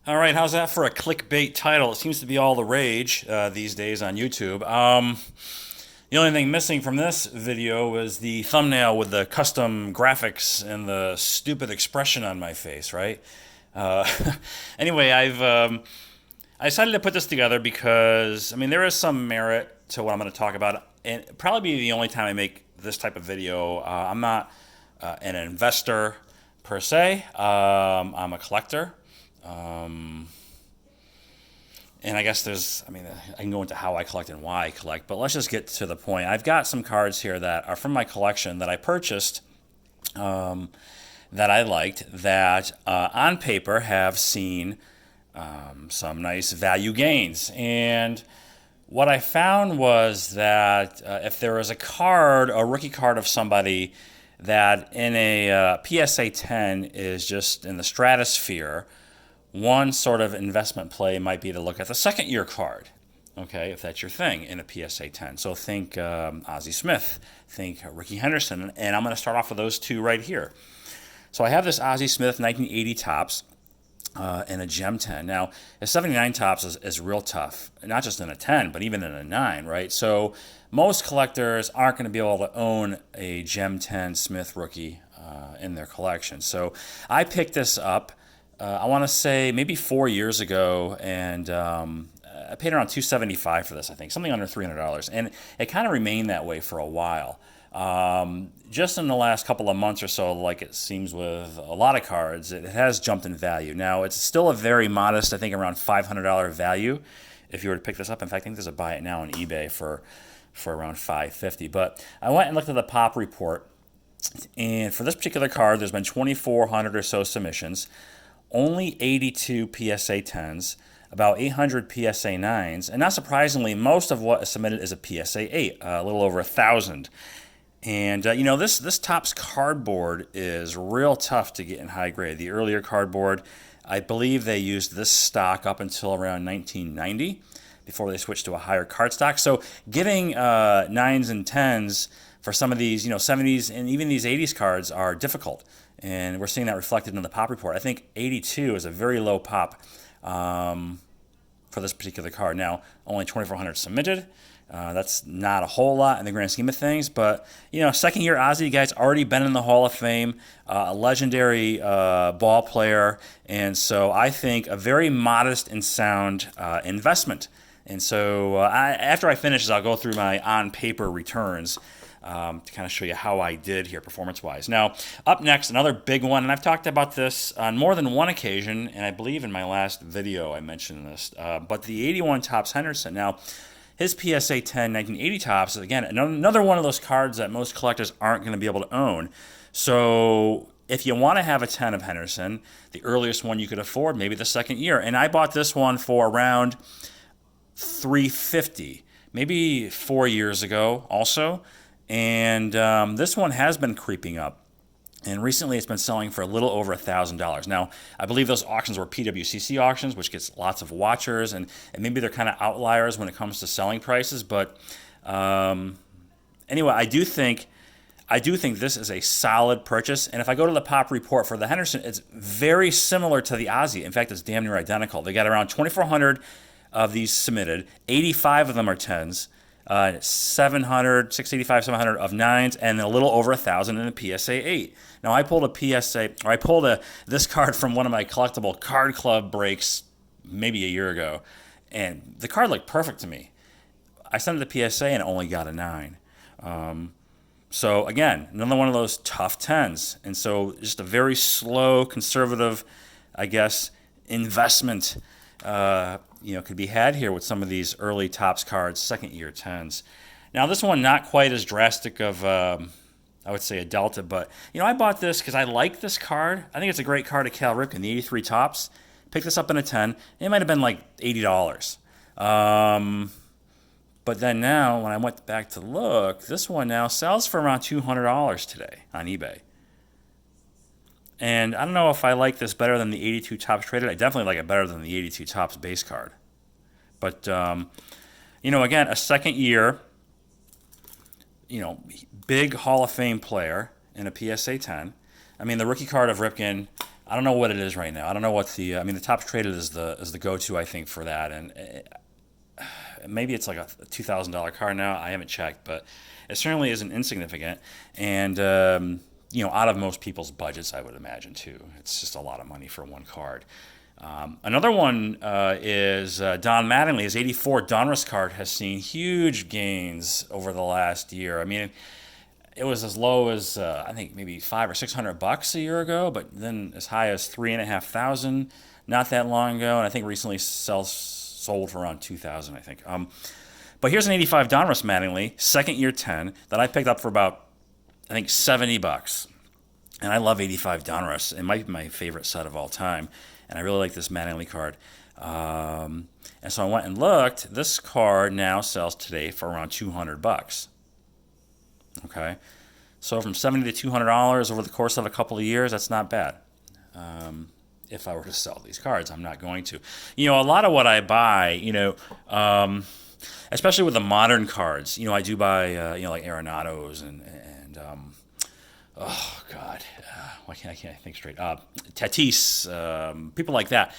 All right, how's that for a clickbait title? It seems to be all the rage these days on YouTube. The only thing missing from this video was the thumbnail with the custom graphics and the stupid expression on my face, right? Uh, anyway, I decided to put this together because there is some merit to what I'm going to talk about, and it'll probably be the only time I make this type of video. I'm not an investor per se. I'm a collector. Um, and I guess I can go into how I collect and why I collect, but let's just get to the point. I've got some cards here that are from my collection that I purchased, um, that I liked, that on paper have seen some nice value gains. And what I found was that if there was a rookie card of somebody that in a PSA 10 is just in the stratosphere, one sort of investment play might be to look at the second year card, okay, if that's your thing in a PSA 10. So think Ozzie Smith, think Rickey Henderson, and I'm going to start off with those two right here. So I have this Ozzie Smith 1980 tops in a Gem 10. Now, a 79 tops is real tough, not just in a 10, but even in a 9, right? So most collectors aren't going to be able to own a Gem 10 Smith rookie in their collection. So I picked this up. I want to say maybe 4 years ago, and I paid around $275 for this. I think something under $300, and it kind of remained that way for a while. Just in the last couple of months or so, like it seems with a lot of cards, it has jumped in value. Now it's still a very modest, I think around $500 value if you were to pick this up. In fact, I think there's a buy it now on eBay for around $550. But I went and looked at the pop report, and for this particular card, there's been 2,400 or so submissions. Only 82 PSA 10s, about 800 PSA 9s, and not surprisingly, most of what is submitted is a PSA 8, a little over 1,000. And this Topps cardboard is real tough to get in high grade. The earlier cardboard, I believe they used this stock up until around 1990 before they switched to a higher cardstock. So getting 9s and 10s for some of these 70s and even these 80s cards are difficult. And we're seeing that reflected in the pop report. I think 82 is a very low pop for this particular card. Now, only 2,400 submitted. That's not a whole lot in the grand scheme of things. But, second year Ozzie, guy's already been in the Hall of Fame, a legendary ball player. And so I think a very modest and sound investment. And so after I finish this, I'll go through my on-paper returns to kind of show you how I did here performance-wise. Now, up next, another big one, and I've talked about this on more than one occasion, and I believe in my last video I mentioned this, but the 81 Topps Henderson. Now, his PSA 10 1980 Topps is, again, another one of those cards that most collectors aren't going to be able to own. So if you want to have a 10 of Henderson, the earliest one you could afford, maybe the second year. And I bought this one for around $350, maybe 4 years ago also. And this one has been creeping up. And recently it's been selling for a little over $1,000. Now, I believe those auctions were PWCC auctions, which gets lots of watchers, and maybe they're kind of outliers when it comes to selling prices. But anyway, I do think this is a solid purchase. And if I go to the pop report for the Henderson, it's very similar to the Ozzie. In fact, it's damn near identical. They got around 2,400 of these submitted. 85 of them are 10s. 685, 700 of 9s, and a little over 1,000 in a PSA 8. Now, I pulled this card from one of my collectible card club breaks maybe a year ago, and the card looked perfect to me. I sent it to PSA and it only got a 9. So again, another one of those tough 10s, and so just a very slow, conservative, I guess, investment could be had here with some of these early Topps cards, second year 10s. Now this one, not quite as drastic of, I would say, a delta, but I bought this because I like this card. I think it's a great card of Cal Ripken, the 83 Topps. Picked this up in a 10. It might have been like $80. But then now, when I went back to look, this one now sells for around $200 today on eBay. And I don't know if I like this better than the 82 Topps traded. I definitely like it better than the 82 Topps base card. But, again, a second year, big Hall of Fame player in a PSA 10. The rookie card of Ripken I don't know what it is right now. I don't know what the. I mean, the Topps Traded is the go-to, I think, for that, and maybe it's like a $2,000 card now. I haven't checked, but it certainly isn't insignificant, and out of most people's budgets, I would imagine too. It's just a lot of money for one card. Another one is Don Mattingly. His '84 Donruss card has seen huge gains over the last year. I mean, it was as low as I think maybe $500 or $600 a year ago, but then as high as $3,500 not that long ago, and I think recently sold for around $2,000. I think. But here's an '85 Donruss Mattingly, second year 10 that I picked up for about I think $70. And I love '85 Donruss. It might be my favorite set of all time. And I really like this Mattingly card. And so I went and looked. This card now sells today for around $200. Okay, so from $70 to $200 over the course of a couple of years, that's not bad. If I were to sell these cards, I'm not going to. A lot of what I buy, especially with the modern cards, I do buy, like Arenados and oh God, why can't I think straight? Tatis, people like that.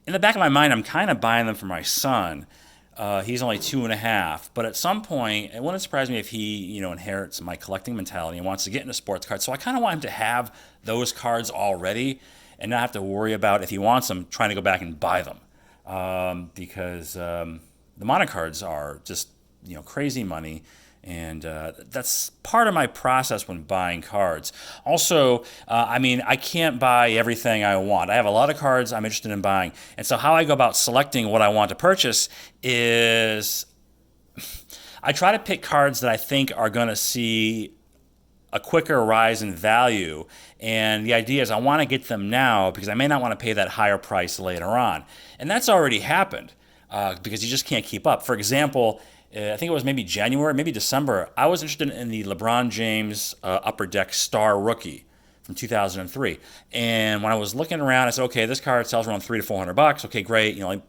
In the back of my mind, I'm kind of buying them for my son. He's only 2.5, but at some point, it wouldn't surprise me if he, inherits my collecting mentality and wants to get into sports cards. So I kind of want him to have those cards already and not have to worry about, if he wants them, trying to go back and buy them. Because the modern cards are just, crazy money. And that's part of my process when buying cards. Also, I can't buy everything I want. I have a lot of cards I'm interested in buying. And so how I go about selecting what I want to purchase is I try to pick cards that I think are going to see a quicker rise in value. And the idea is I want to get them now because I may not want to pay that higher price later on. And that's already happened because you just can't keep up. For example, I think it was maybe January, maybe December, I was interested in the LeBron James Upper Deck Star Rookie from 2003. And when I was looking around, I said, okay, this card sells around $300 to $400. Okay, great. I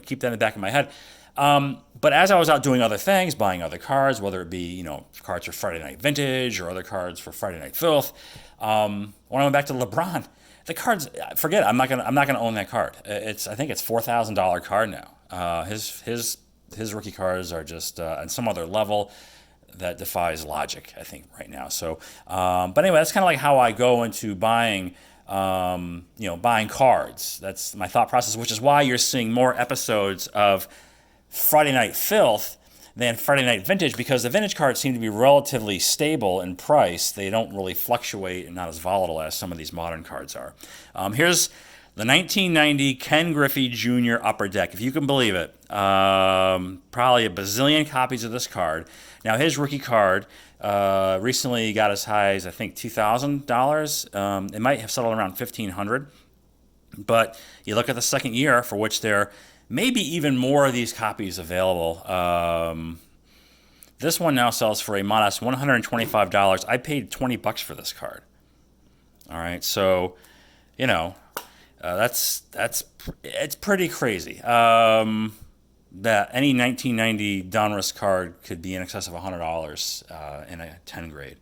keep that in the back of my head. But as I was out doing other things, buying other cards, whether it be, cards for Friday Night Vintage or other cards for Friday Night Filth, when I went back to LeBron, the cards, forget it. I'm not gonna own that card. I think it's $4,000 card now. His rookie cards are just on some other level that defies logic, I think, right now. So, but anyway, that's kind of like how I go into buying cards. That's my thought process, which is why you're seeing more episodes of Friday Night Filth than Friday Night Vintage, because the vintage cards seem to be relatively stable in price. They don't really fluctuate and not as volatile as some of these modern cards are. Here's the 1990 Ken Griffey Jr. Upper Deck, if you can believe it. Probably a bazillion copies of this card. Now, his rookie card recently got as high as, I think, $2,000. It might have settled around $1,500. But you look at the second year, for which there may be even more of these copies available. This one now sells for a modest $125. I paid $20 for this card. All right, so, it's pretty crazy that any 1990 Donruss card could be in excess of $100 in a 10 grade.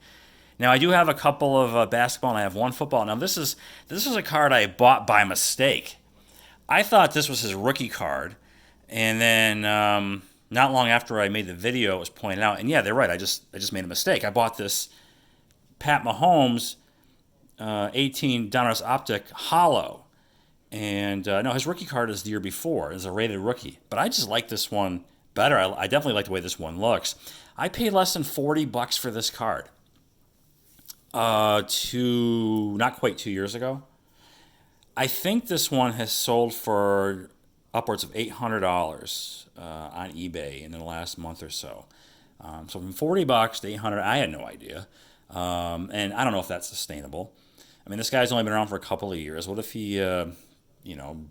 Now, I do have a couple of basketball and I have one football. Now, this is a card I bought by mistake. I thought this was his rookie card, and then not long after I made the video, it was pointed out. And yeah, they're right. I just made a mistake. I bought this Pat Mahomes 18 Donruss Optic Hollow. And no, his rookie card is the year before. It's a rated rookie. But I just like this one better. I definitely like the way this one looks. I paid less than $40 for this card not quite 2 years ago. I think this one has sold for upwards of $800 on eBay in the last month or so. So from $40 to $800, I had no idea. And I don't know if that's sustainable. I mean, this guy's only been around for a couple of years. What if he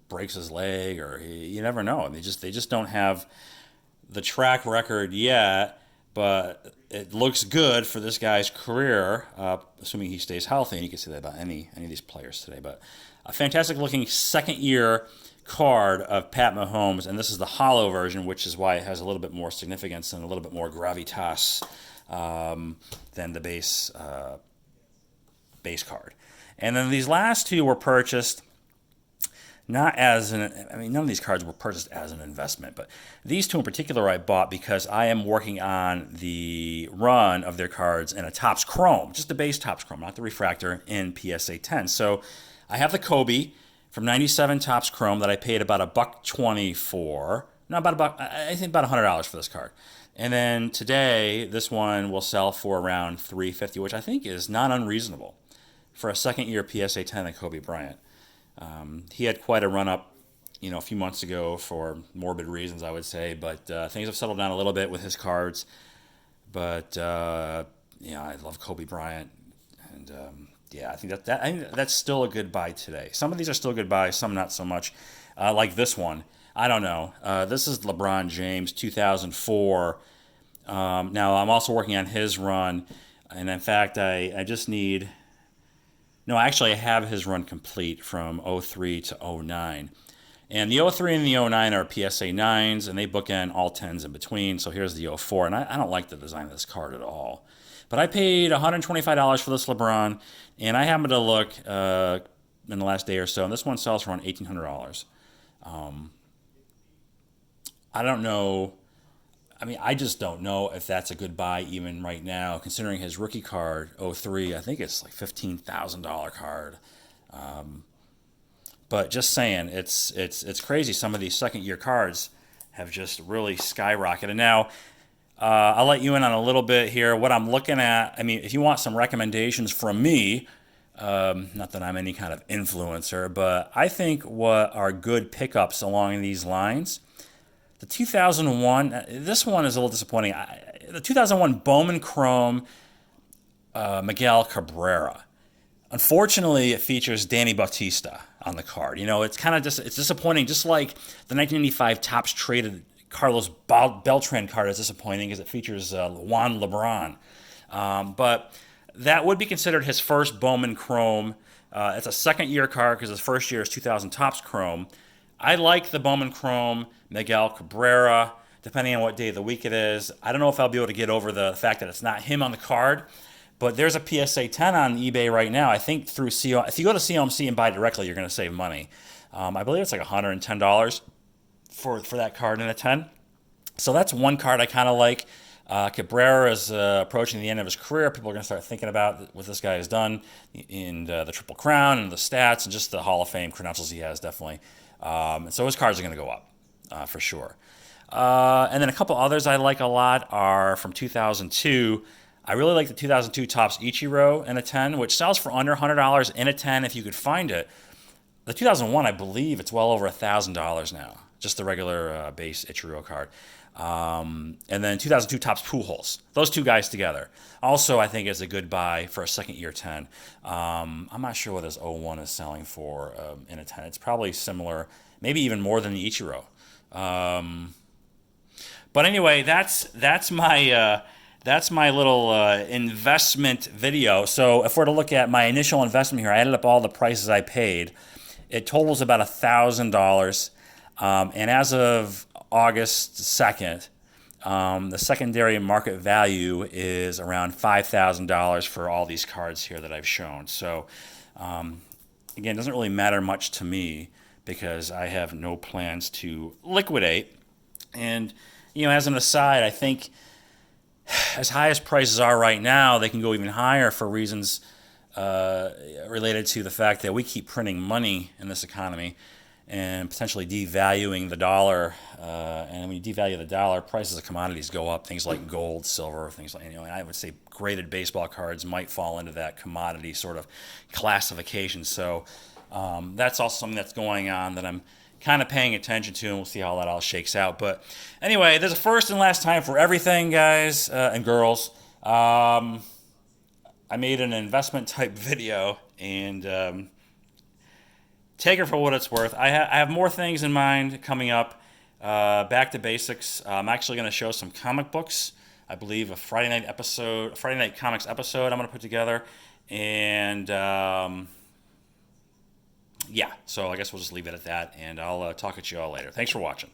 breaks his leg, or you never know. I mean, they just don't have the track record yet, but it looks good for this guy's career, assuming he stays healthy, and you can say that about any of these players today. But a fantastic looking second year card of Pat Mahomes, and this is the hollow version, which is why it has a little bit more significance and a little bit more gravitas than the base card. And then these last two were purchased not as none of these cards were purchased as an investment, but these two in particular I bought because I am working on the run of their cards in a Topps Chrome, just the base Topps Chrome, not the refractor, in PSA 10. So I have the Kobe from '97 Topps Chrome that I paid about $1.20 for. No, about a buck. I think about $100 for this card. And then today, this one will sell for around $350, which I think is not unreasonable for a second-year PSA 10 of Kobe Bryant. He had quite a run-up, a few months ago for morbid reasons, I would say. But things have settled down a little bit with his cards. But I love Kobe Bryant, and I think that's still a good buy today. Some of these are still good buys, some not so much. Like this one, I don't know. This is LeBron James, 2004. Now I'm also working on his run, and in fact, I just need. No, actually, I have his run complete from '03 to '09. And the '03 and the '09 are PSA 9s, and they bookend all 10s in between. So here's the '04, and I don't like the design of this card at all. But I paid $125 for this LeBron, and I happened to look in the last day or so, and this one sells for around $1,800. I don't know. I just don't know if that's a good buy even right now, considering his rookie card, '03, I think it's like $15,000 card. But just saying, it's crazy. Some of these second-year cards have just really skyrocketed. And now, I'll let you in on a little bit here. What I'm looking at, if you want some recommendations from me, not that I'm any kind of influencer, but I think what are good pickups along these lines. The 2001, this one is a little disappointing. The 2001 Bowman Chrome Miguel Cabrera. Unfortunately, it features Danny Bautista on the card. It's kind of it's disappointing, just like the 1985 Topps traded Carlos Beltran card is disappointing because it features Juan LeBron. But that would be considered his first Bowman Chrome. It's a second-year card because his first year is 2000 Topps Chrome. I like the Bowman Chrome Miguel Cabrera, depending on what day of the week it is. I don't know if I'll be able to get over the fact that it's not him on the card, but there's a PSA 10 on eBay right now. I think through if you go to COMC and buy directly, you're going to save money. I believe it's like $110 for that card in a 10. So that's one card I kind of like. Cabrera is approaching the end of his career. People are going to start thinking about what this guy has done in the Triple Crown and the stats and just the Hall of Fame credentials he has, definitely. So his cards are going to go up for sure. And then a couple others I like a lot are from 2002. I really like the 2002 Topps Ichiro in a 10, which sells for under $100 in a 10 if you could find it. The 2001, I believe it's well over $1,000 now, just the regular base Ichiro card. And then 2002 Topps Pujols. Those two guys together. Also, I think is a good buy for a second-year 10. I'm not sure what his '01 is selling for in a 10. It's probably similar, maybe even more than the Ichiro. But anyway, that's my little investment video. So if we're to look at my initial investment here, I added up all the prices I paid. It totals about $1,000. And as of August 2nd, the secondary market value is around $5,000 for all these cards here that I've shown. So, again, it doesn't really matter much to me because I have no plans to liquidate. And, as an aside, I think as high as prices are right now, they can go even higher for reasons related to the fact that we keep printing money in this economy and potentially devaluing the dollar. And when you devalue the dollar, prices of commodities go up. Things like gold, silver, things like, and I would say graded baseball cards might fall into that commodity sort of classification. So that's also something that's going on that I'm kind of paying attention to, and we'll see how that all shakes out. But anyway, there's a first and last time for everything, guys and girls. I made an investment type video, and take it for what it's worth. I have more things in mind coming up. Back to basics. I'm actually going to show some comic books. I believe a Friday night comics episode I'm going to put together. And yeah, so I guess we'll just leave it at that, and I'll talk at you all later. Thanks for watching.